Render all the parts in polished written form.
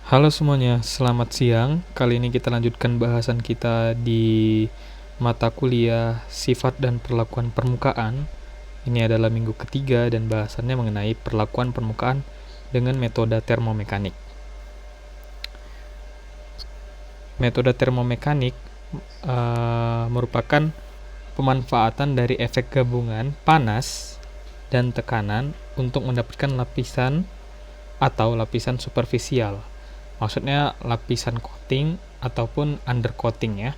Halo semuanya, selamat siang. Kali ini kita lanjutkan bahasan kita di mata kuliah Sifat dan Perlakuan Permukaan. Ini adalah minggu ketiga dan bahasannya mengenai perlakuan permukaan dengan metode termomekanik. Metode termomekanik merupakan pemanfaatan dari efek gabungan panas dan tekanan untuk mendapatkan lapisan atau lapisan superficial. Maksudnya lapisan coating ataupun undercoating ya.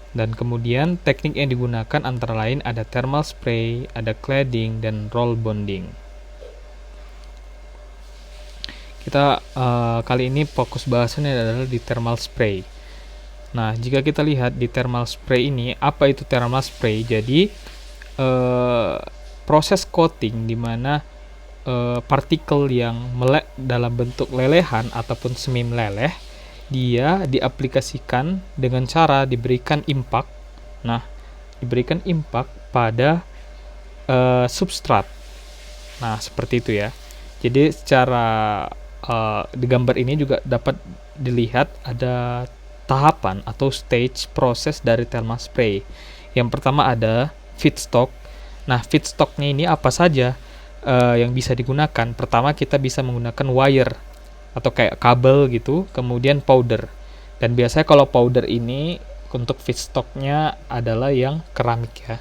Dan kemudian teknik yang digunakan antara lain ada thermal spray, ada cladding, dan roll bonding. Kita kali ini fokus bahasannya adalah di thermal spray. Nah, jika kita lihat di thermal spray ini, apa itu thermal spray? Jadi proses coating di mana partikel yang melek dalam bentuk lelehan ataupun semi meleleh, dia diaplikasikan dengan cara diberikan impact. Nah, diberikan impact pada substrat. Nah, seperti itu ya. Jadi secara di gambar ini juga dapat dilihat ada tahapan atau stage proses dari thermal spray. Yang pertama ada feedstock. Nah, feedstocknya ini apa saja yang bisa digunakan? Pertama, kita bisa menggunakan wire atau kayak kabel gitu, kemudian powder. Dan biasanya kalau powder ini untuk feedstocknya adalah yang keramik ya.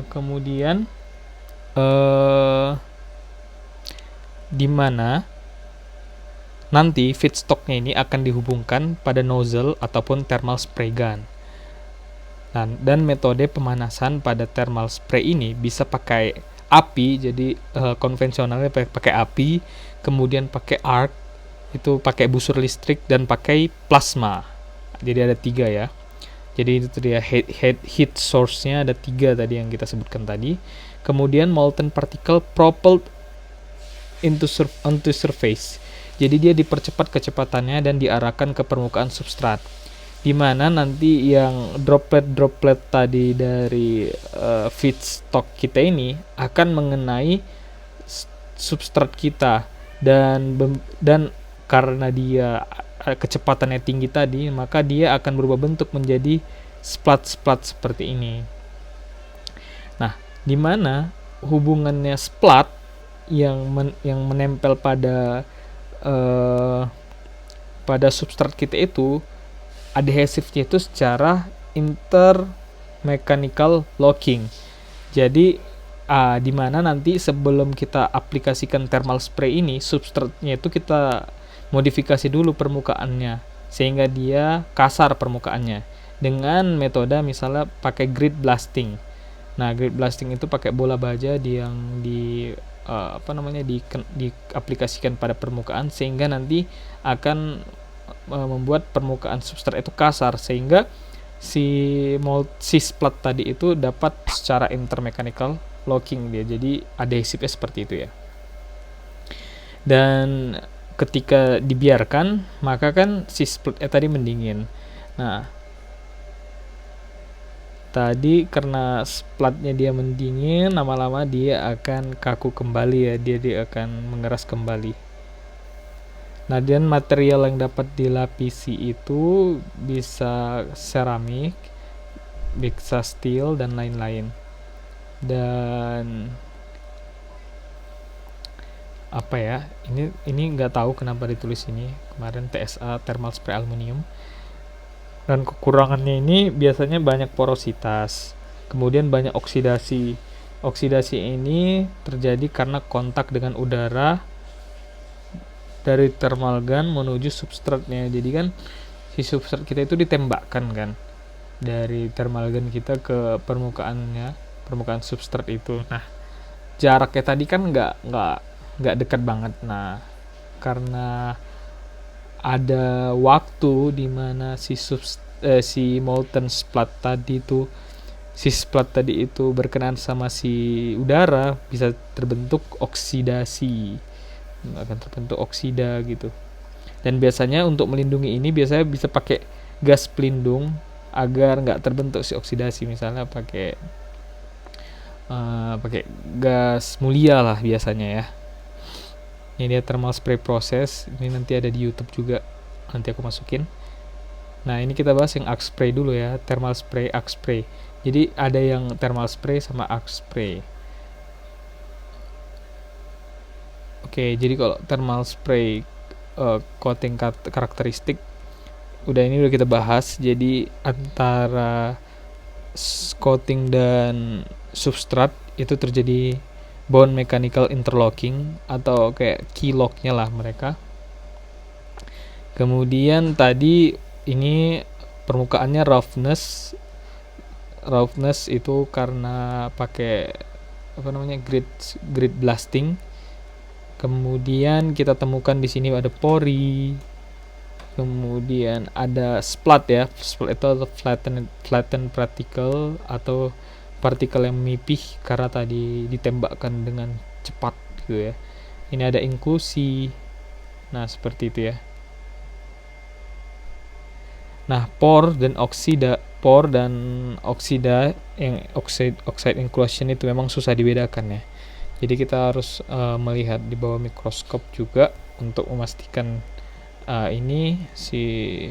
Kemudian di mana nanti feedstocknya ini akan dihubungkan pada nozzle ataupun thermal spray gun. Dan metode pemanasan pada thermal spray ini bisa pakai api, jadi konvensionalnya pakai api, kemudian pakai arc, itu pakai busur listrik, dan pakai plasma. Jadi ada 3 ya. Jadi itu dia heat source-nya ada 3 tadi yang kita sebutkan tadi. Kemudian molten particle propelled onto surface. Jadi dia dipercepat kecepatannya dan diarahkan ke permukaan substrat, di mana nanti yang droplet tadi dari feedstock kita ini akan mengenai substrat kita, dan karena dia kecepatannya tinggi tadi, maka dia akan berubah bentuk menjadi splat seperti ini. Nah, di mana hubungannya splat yang menempel pada substrat kita itu adhesifnya itu secara intermechanical locking. Jadi di mana nanti sebelum kita aplikasikan thermal spray ini, substratnya itu kita modifikasi dulu permukaannya sehingga dia kasar permukaannya dengan metode misalnya pakai grid blasting. Nah, grid blasting itu pakai bola baja yang diaplikasikan pada permukaan sehingga nanti akan membuat permukaan substrat itu kasar sehingga si splat tadi itu dapat secara intermechanical locking dia, jadi adhesifnya seperti itu ya. Dan ketika dibiarkan, maka kan si splatnya tadi mendingin. Nah, tadi karena splatnya dia mendingin, lama-lama dia akan kaku kembali ya, dia akan mengeras kembali. Nah, dan material yang dapat dilapisi itu bisa seramik, bisa steel, dan lain-lain. Dan apa ya, ini nggak tahu kenapa ditulis ini kemarin TSA, thermal spray aluminium. Dan kekurangannya ini biasanya banyak porositas, kemudian banyak oksidasi. Oksidasi ini terjadi karena kontak dengan udara dari thermal gun menuju substratnya. Jadi kan si substrat kita itu ditembakkan kan dari thermal gun kita ke permukaan substrat itu. Nah, jaraknya tadi kan nggak dekat banget. Nah, karena ada waktu di mana si molten splat tadi itu berkenaan sama si udara, bisa terbentuk oksidasi, akan terbentuk oksida gitu. Dan biasanya untuk melindungi ini biasanya bisa pakai gas pelindung agar nggak terbentuk si oksidasi, misalnya pakai pakai gas mulia lah biasanya ya. Ini dia thermal spray process, ini nanti ada di YouTube juga, nanti aku masukin. Nah, ini kita bahas yang arc spray dulu ya, thermal spray, arc spray. Jadi ada yang thermal spray sama arc spray. Oke, jadi kalau thermal spray coating karakteristik ini udah kita bahas. Jadi antara coating dan substrat itu terjadi bond mechanical interlocking atau kayak key lock-nya lah mereka. Kemudian tadi ini permukaannya roughness itu karena pakai grid blasting. Kemudian kita temukan di sini ada pori, kemudian ada splat ya. Splat itu adalah flatten particle atau partikel yang memipih karena tadi ditembakkan dengan cepat gitu ya. Ini ada inklusi. Nah, seperti itu ya. Nah, pore dan oksida yang oxide inclusion itu memang susah dibedakan ya. Jadi kita harus melihat di bawah mikroskop juga untuk memastikan ini si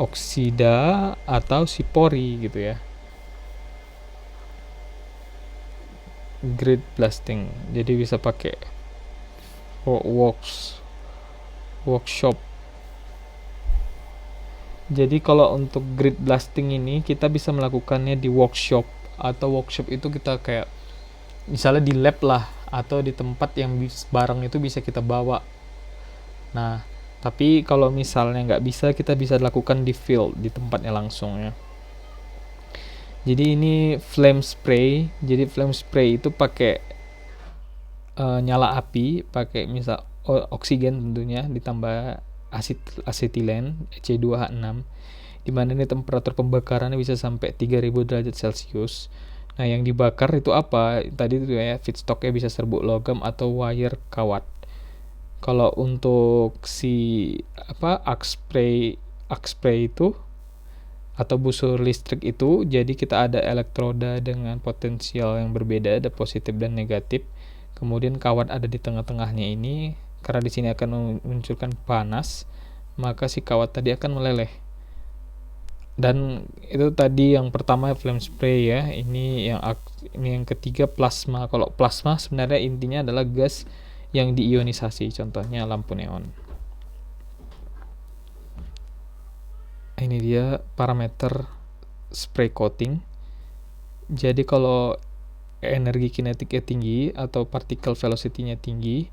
oksida atau si pori gitu ya. Grid blasting. Jadi bisa pakai workshop. Jadi kalau untuk grid blasting ini kita bisa melakukannya di workshop, atau workshop itu kita kayak misalnya di lab lah, atau di tempat yang barang itu bisa kita bawa. Nah, tapi kalau misalnya nggak bisa, kita bisa lakukan di field, di tempatnya langsung ya. Jadi ini flame spray. Jadi flame spray itu pakai nyala api, pakai misal oksigen tentunya, ditambah asetilen C2H6, dimana ini temperatur pembakarannya bisa sampai 3000 derajat Celcius. Nah, yang dibakar itu apa? Tadi itu ya, feedstocknya bisa serbuk logam atau wire kawat. Kalau untuk si arc spray itu atau busur listrik itu, jadi kita ada elektroda dengan potensial yang berbeda, ada positif dan negatif. Kemudian kawat ada di tengah-tengahnya ini, karena di sini akan memunculkan panas, maka si kawat tadi akan meleleh. Dan itu tadi yang pertama flame spray ya. Ini yang ketiga plasma. Kalau plasma sebenarnya intinya adalah gas yang diionisasi, contohnya lampu neon. Ini dia parameter spray coating. Jadi kalau energi kinetiknya tinggi atau particle velocity-nya tinggi,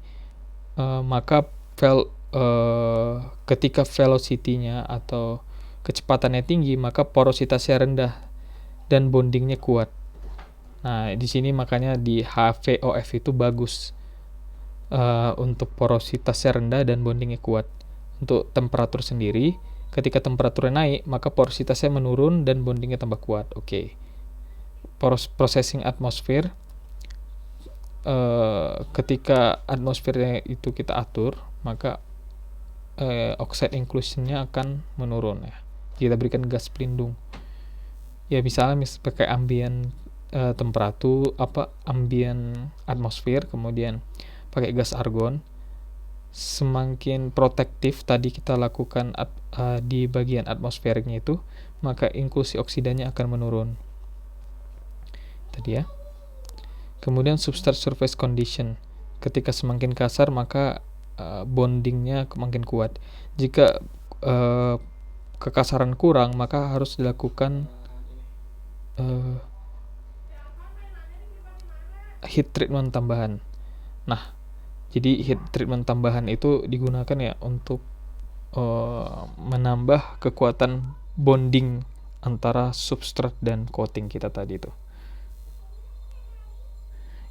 maka ketika velocity-nya atau kecepatannya tinggi, maka porositasnya rendah dan bondingnya kuat. Nah, di sini makanya di HVOF itu bagus untuk porositasnya rendah dan bondingnya kuat. Untuk temperatur sendiri, ketika temperaturnya naik, maka porositasnya menurun dan bondingnya tambah kuat. Oke. Processing atmosphere, ketika atmosfernya itu kita atur, maka oxide inclusion-nya akan menurun ya. Kita berikan gas pelindung. Ya misalnya pakai ambient temperatur ambient atmosfer, kemudian pakai gas argon. Semakin protektif tadi kita lakukan di bagian atmosferiknya itu, maka inklusi oksidanya akan menurun. Tadi ya. Kemudian substrate surface condition. Ketika semakin kasar, maka bondingnya makin kuat. Jika kekasaran kurang, maka harus dilakukan heat treatment tambahan. Nah, jadi heat treatment tambahan itu digunakan ya untuk menambah kekuatan bonding antara substrat dan coating kita tadi itu.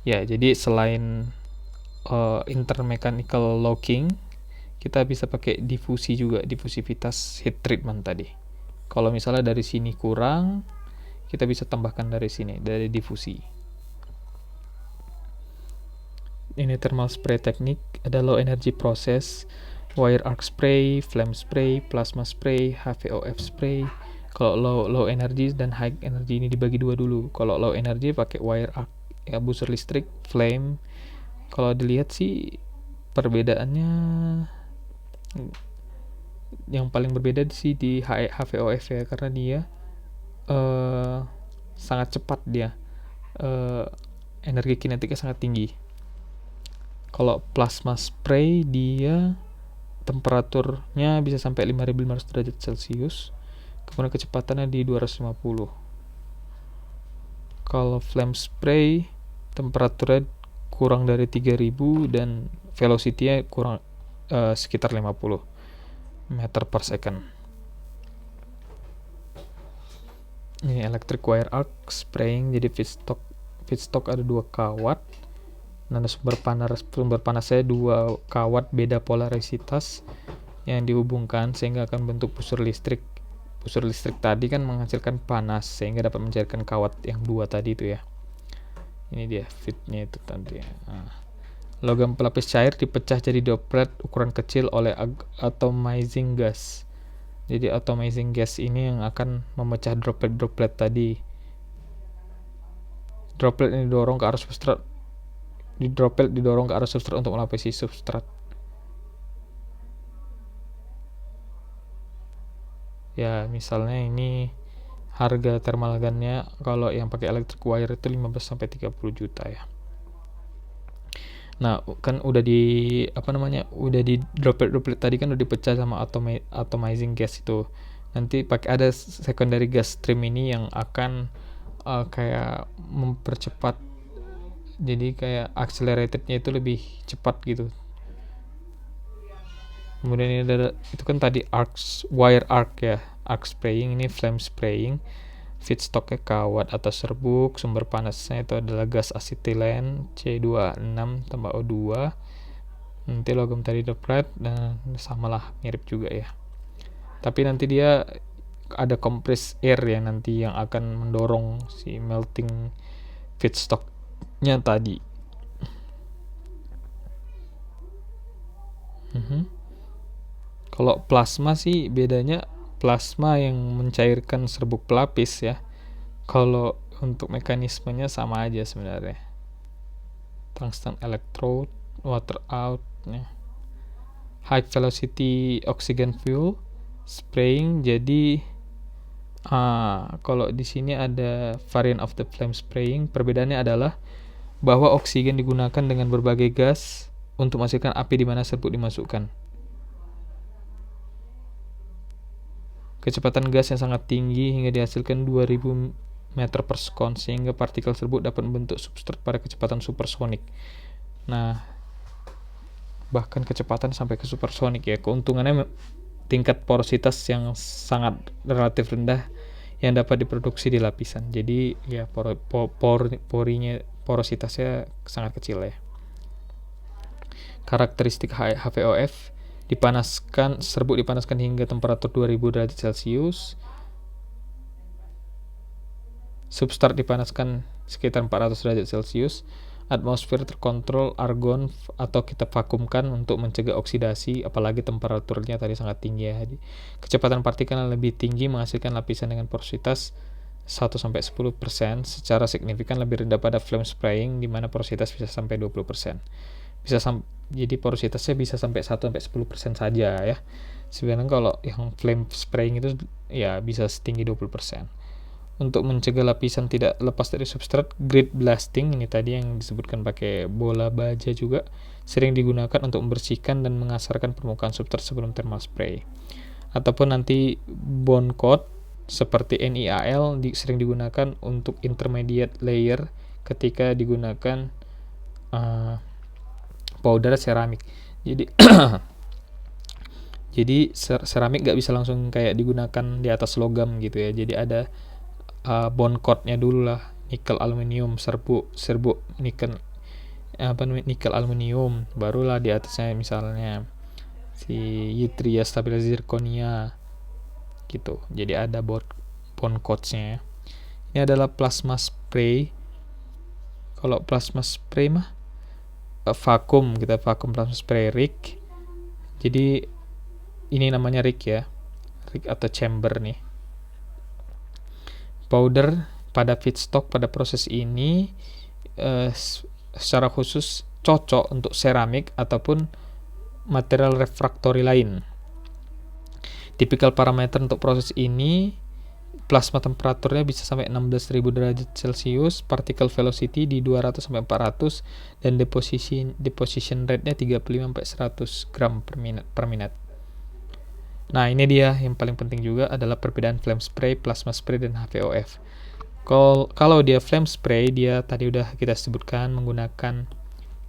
Ya, jadi selain intermechanical locking, kita bisa pakai difusi juga, difusivitas heat treatment tadi. Kalau misalnya dari sini kurang, kita bisa tambahkan dari sini, dari difusi. Ini thermal spray teknik, ada low energy process, wire arc spray, flame spray, plasma spray, HVOF spray. Kalau low energy dan high energy ini dibagi dua dulu. Kalau low energy pakai wire arc ya, busur listrik, flame. Kalau dilihat sih perbedaannya yang paling berbeda sih di HVOF ya, karena dia sangat cepat dia, energi kinetiknya sangat tinggi. Kalau plasma spray dia temperaturnya bisa sampai 5500 derajat Celcius, kemudian kecepatannya di 250. Kalau flame spray temperaturnya kurang dari 3000 dan velocity-nya kurang sekitar 50 meter per second. Ini electric wire arc spraying, jadi feedstock ada 2 kawat. Nah, sumber panasnya 2 kawat beda polarisitas yang dihubungkan sehingga akan bentuk busur listrik. Busur listrik tadi kan menghasilkan panas sehingga dapat mencairkan kawat yang 2 tadi itu ya. Ini dia feednya itu tadi ya. Nah, logam pelapis cair dipecah jadi droplet ukuran kecil oleh atomizing gas. Jadi atomizing gas ini yang akan memecah droplet tadi. Droplet ini didorong ke arah substrat. Droplet didorong ke arah substrat untuk melapisi substrat. Ya, misalnya ini harga thermal gunnya kalau yang pakai electric wire itu 15 sampai 30 juta ya. Nah, kan udah di udah di droplet tadi kan udah dipecah sama atomizing gas itu. Nanti pakai ada secondary gas stream ini yang akan kayak mempercepat, jadi kayak acceleratednya itu lebih cepat gitu. Kemudian ini ada, itu kan tadi wire arc ya, arc spraying, ini flame spraying. Feedstocknya kawat atau serbuk, sumber panasnya itu adalah gas asetilen C26 tambah O2. Nanti logam tadi droplet dan samalah, mirip juga ya. Tapi nanti dia ada compressed air ya nanti yang akan mendorong si melting feedstocknya tadi. Kalau plasma sih bedanya plasma yang mencairkan serbuk pelapis ya. Kalau untuk mekanismenya sama aja sebenarnya. Tungsten electrode, water out ya. High velocity oxygen fuel spraying, jadi kalau di sini ada variant of the flame spraying. Perbedaannya adalah bahwa oksigen digunakan dengan berbagai gas untuk menghasilkan api di mana serbuk dimasukkan. Kecepatan gas yang sangat tinggi hingga dihasilkan 2000 meter per sekon sehingga partikel serbuk dapat membentuk substrat pada kecepatan supersonik. Nah, bahkan kecepatan sampai ke supersonik ya. Keuntungannya tingkat porositas yang sangat relatif rendah yang dapat diproduksi di lapisan. Jadi ya porositasnya sangat kecil ya. Karakteristik HVOF: serbuk dipanaskan hingga temperatur 2000 derajat Celcius. Substrat dipanaskan sekitar 400 derajat Celcius. Atmosfer terkontrol argon atau kita vakumkan untuk mencegah oksidasi, apalagi temperaturnya tadi sangat tinggi ya. Kecepatan partikel yang lebih tinggi menghasilkan lapisan dengan porositas 1-10%, secara signifikan lebih rendah pada flame spraying di mana porositas bisa sampai 20%. Jadi porositasnya bisa sampai 1-10% saja ya. Sebenarnya kalau yang flame spraying itu ya bisa setinggi 20%. Untuk mencegah lapisan tidak lepas dari substrat, grid blasting ini tadi yang disebutkan pakai bola baja juga sering digunakan untuk membersihkan dan mengasarkan permukaan substrat sebelum thermal spray. Ataupun nanti bond coat seperti NIAL sering digunakan untuk intermediate layer ketika digunakan powder ceramik. Jadi seramik nggak bisa langsung kayak digunakan di atas logam gitu ya. Jadi ada bond coat-nya dulu lah, nikel aluminium, serbuk nikel nikel aluminium, barulah di atasnya misalnya si yttria stabila zirconia gitu. Jadi ada bond coat-nya. Ini adalah plasma spray. Kalau plasma spray mah kita vakum plasma spray rig. Jadi ini namanya rig ya, rig atau chamber nih. powder pada feedstock pada proses ini secara khusus cocok untuk seramik ataupun material refraktori lain. Tipikal parameter untuk proses ini, plasma temperaturnya bisa sampai 16.000 derajat Celcius, particle velocity di 200 sampai 400, dan deposition rate-nya 35 sampai 100 gram per minute. Nah, ini dia yang paling penting juga adalah perbedaan flame spray, plasma spray, dan HVOF. Kalau dia flame spray, dia tadi udah kita sebutkan menggunakan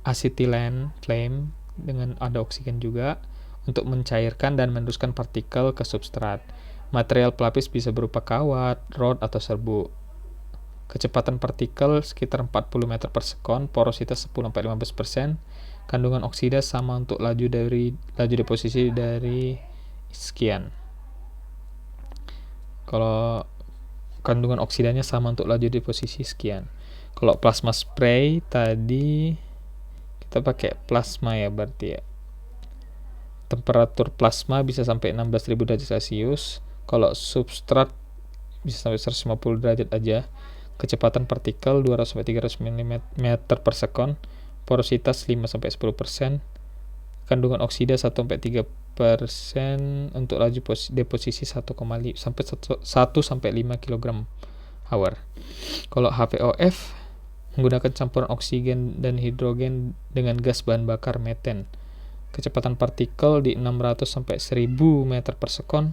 acetylene flame dengan ada oksigen juga untuk mencairkan dan meneruskan partikel ke substrat. Material pelapis bisa berupa kawat, rod, atau serbuk. Kecepatan partikel sekitar 40 meter per sekon, porositas 10-15%, kandungan oksida sama untuk laju deposisi dari sekian. Kalau kandungan oksidanya sama untuk laju deposisi sekian. Kalau plasma spray tadi kita pakai plasma ya berarti ya. Temperatur plasma bisa sampai 16.000 derajat Celcius. Kalau substrat bisa sampai 150 derajat aja. Kecepatan partikel 200-300 mm per sekon. Porositas 5-10%. Kandungan oksida 1-3% untuk laju deposisi 1,5 kg hour. Kalau HVOF menggunakan campuran oksigen dan hidrogen dengan gas bahan bakar meten. Kecepatan partikel di 600 sampai 1000 meter per sekon.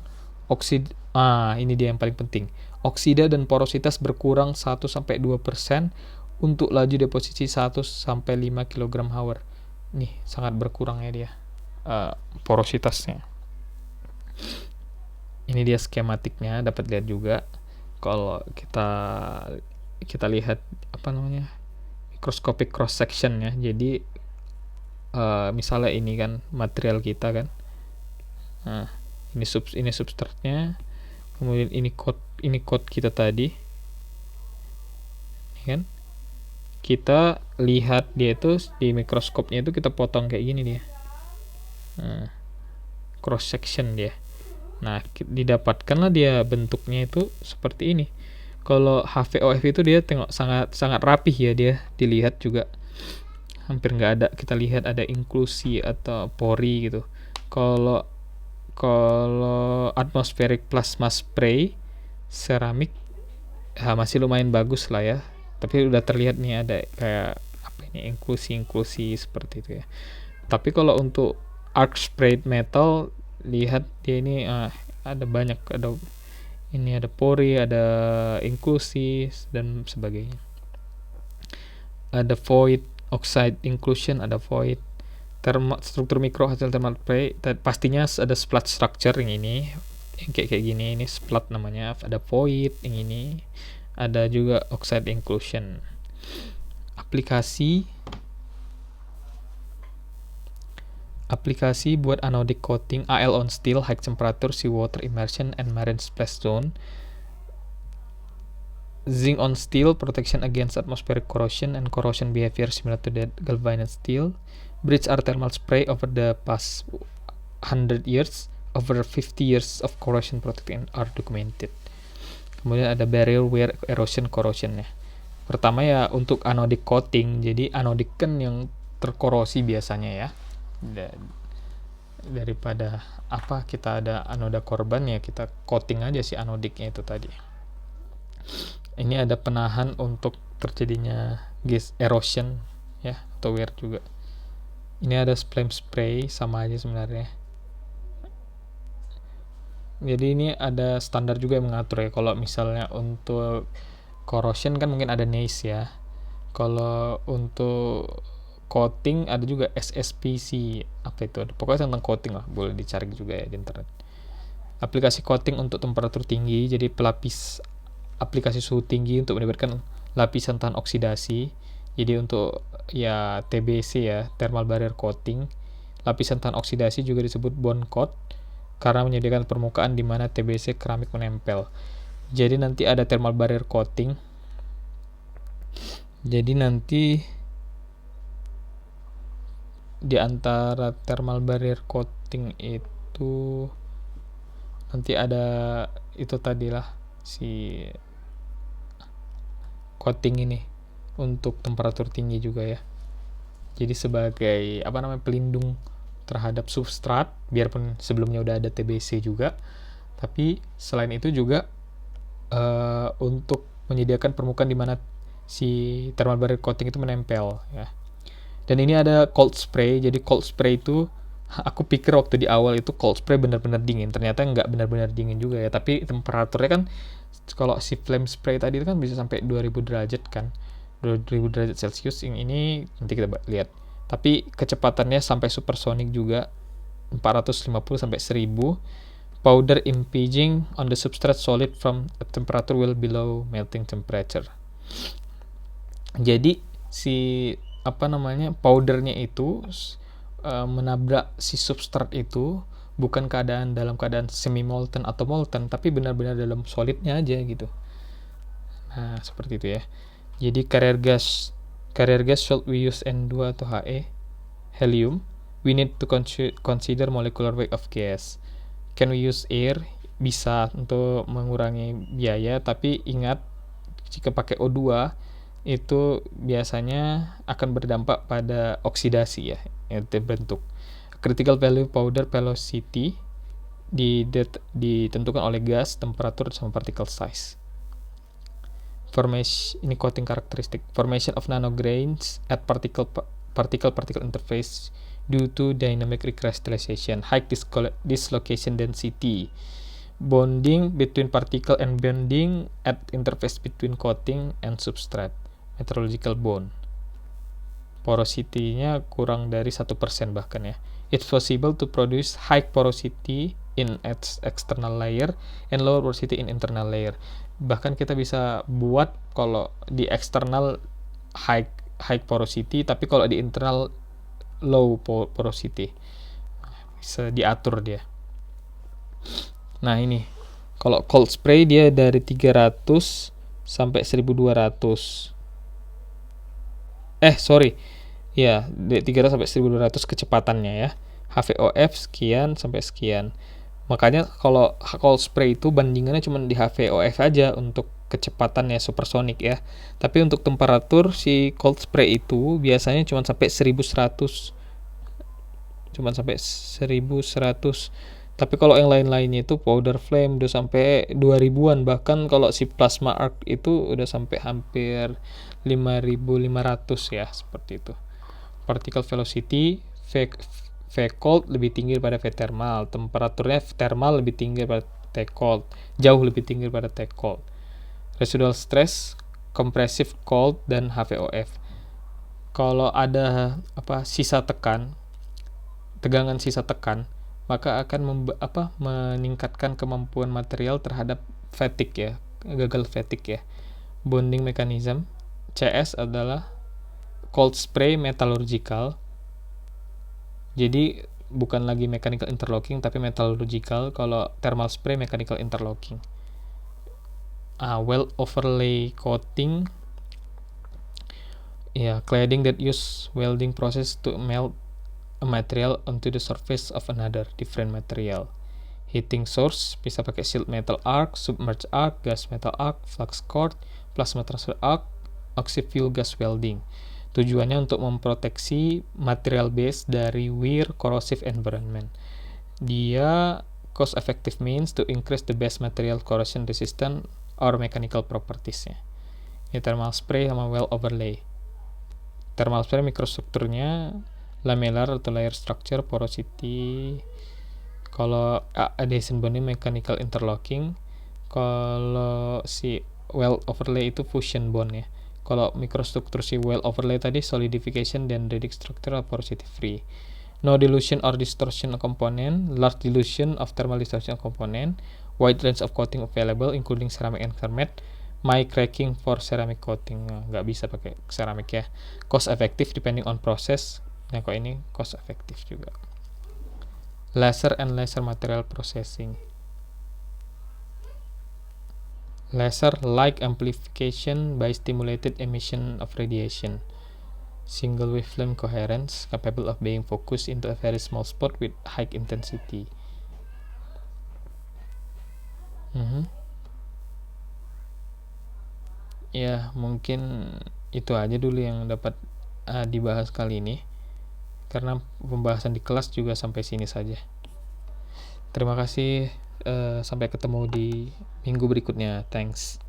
Ini dia yang paling penting. Oksida dan porositas berkurang 1-2% untuk laju deposisi 1-5 kg hour. Nih, sangat berkurang ya dia porositasnya. Ini dia skematiknya, dapat lihat juga. Kalau kita lihat microscopic cross section ya. Jadi misalnya ini kan material kita kan. Nah, ini substratnya. Kemudian ini code kita tadi. Ini kan. Kita lihat dia itu di mikroskopnya itu kita potong kayak gini dia. Nah, cross section dia. Nah, didapatkanlah dia bentuknya itu seperti ini. Kalau HVOF itu dia tengok sangat rapih ya, dia dilihat juga hampir nggak ada, kita lihat ada inklusi atau pori gitu. Kalau atmospheric plasma spray seramik masih lumayan bagus lah ya, tapi udah terlihat nih ada kayak inklusi seperti itu ya. Tapi kalau untuk arc sprayed metal, lihat dia ini ada banyak, ada pori, ada inklusi dan sebagainya. Ada void oxide inclusion, ada void struktur mikro hasil thermal spray. Pastinya ada splat structure yang ini, yang kayak gini, ini splat namanya. Ada void yang ini, ada juga oxide inclusion. Aplikasi buat anodic coating, AL on steel, high temperature seawater immersion and marine splash zone. Zinc on steel, protection against atmospheric corrosion and corrosion behavior similar to that galvanized steel. Bridge are thermal spray over the past 100 years. Over 50 years of corrosion protection are documented. Kemudian ada barrier wear erosion corrosion ya. Pertama ya untuk anodic coating. Jadi anodic kan yang terkorosi biasanya ya. Daripada kita ada anoda korban ya, kita coating aja si anodiknya itu tadi. Ini ada penahan untuk terjadinya gas erosion ya, atau wear juga. Ini ada flame spray, sama aja sebenarnya. Jadi ini ada standar juga yang mengatur ya. Kalau misalnya untuk corrosion kan mungkin ada NACE ya. Kalau untuk coating ada juga SSPC, pokoknya tentang coating lah, boleh dicari juga ya di internet. Aplikasi coating untuk temperatur tinggi, jadi aplikasi suhu tinggi untuk menyebabkan lapisan tahan oksidasi. Jadi untuk ya TBC ya, thermal barrier coating. Lapisan tahan oksidasi juga disebut bond coat karena menyediakan permukaan di mana TBC keramik menempel. Jadi nanti ada thermal barrier coating. Jadi nanti di antara thermal barrier coating itu nanti ada itu tadilah si coating ini untuk temperatur tinggi juga ya. Jadi sebagai pelindung terhadap substrat, biarpun sebelumnya udah ada TBC juga, tapi selain itu juga untuk menyediakan permukaan di mana si thermal barrier coating itu menempel ya. Dan ini ada cold spray. Jadi cold spray itu aku pikir waktu di awal itu cold spray benar-benar dingin, ternyata nggak benar-benar dingin juga ya, tapi temperaturnya kan kalau si flame spray tadi itu kan bisa sampai 2000 derajat kan, 2000 derajat Celcius. Yang ini nanti kita lihat, tapi kecepatannya sampai supersonic juga, 450 sampai 1000. Powder impinging on the substrate solid from a temperature well below melting temperature. Jadi si powdernya itu menabrak si substrat itu bukan dalam keadaan semi molten atau molten, tapi benar-benar dalam solidnya aja gitu. Nah, seperti itu ya. Jadi carrier gas should we use N2 atau He, helium, we need to consider molecular weight of gas. Can we use air? Bisa, untuk mengurangi biaya, tapi ingat jika pakai O2 itu biasanya akan berdampak pada oksidasi ya, yang terbentuk. Critical value powder velocity ditentukan oleh gas, temperatur, sama particle size. Formation, ini coating karakteristik. Formation of nanograins at particle interface due to dynamic recrystallization, high dislocation density, bonding between particle and bonding at interface between coating and substrate, meteorological bond. Porosity-nya kurang dari 1% bahkan ya. It's possible to produce high porosity in its external layer and lower porosity in internal layer. Bahkan kita bisa buat kalau di external high porosity, tapi kalau di internal low porosity. Bisa diatur dia. Nah, ini kalau cold spray dia dari 300 sampai 1200. Ya, 300 sampai 1200 kecepatannya ya. HVOF sekian sampai sekian. Makanya kalau cold spray itu bandingannya cuma di HVOF aja untuk kecepatannya supersonic ya. Tapi untuk temperatur si cold spray itu biasanya cuma sampai 1100. Cuma sampai 1100. Tapi kalau yang lain-lainnya itu powder flame udah sampai 2000-an, bahkan kalau si plasma arc itu udah sampai hampir 5500 ya, seperti itu. Particle velocity V cold lebih tinggi daripada V thermal, temperaturnya V thermal lebih tinggi daripada T cold, jauh lebih tinggi daripada T cold. Residual stress, compressive cold, dan HVOF. Kalau ada tegangan sisa tekan, maka akan meningkatkan kemampuan material terhadap fatigue ya, gagal fatigue ya. Bonding mechanism, CS adalah cold spray metallurgical. Jadi bukan lagi mechanical interlocking tapi metallurgical. Kalau thermal spray mechanical interlocking. Well overlay coating, cladding that use welding process to melt a material onto the surface of another different material. Heating source bisa pakai shield metal arc, submerged arc, gas metal arc, flux core, plasma transfer arc, oxy-fuel gas welding. Tujuannya untuk memproteksi material base dari wear corrosive environment. Dia cost effective means to increase the base material corrosion resistant or mechanical properties-nya. Ini thermal spray sama well overlay. Thermal spray mikrostrukturnya lamellar atau layer structure, porosity. Kalau adhesion bonding mechanical interlocking. Kalau si well overlay itu fusion bond ya. Kalau mikrostruktur si well overlay tadi solidification dan dendritic structure porosity free. No dilution or distortion component, large dilution of thermal distortion component, wide range of coating available including ceramic and thermat, my cracking for ceramic coating. Nggak bisa pakai ceramic ya. Cost effective depending on process. Nah, kok ini cost effective juga. Laser and laser material processing. Laser like amplification by stimulated emission of radiation. Single wavelength coherence capable of being focused into a very small spot with high intensity. Ya mungkin itu aja dulu yang dapat dibahas kali ini, karena pembahasan di kelas juga sampai sini saja. Terima kasih, sampai ketemu di minggu berikutnya. Thanks.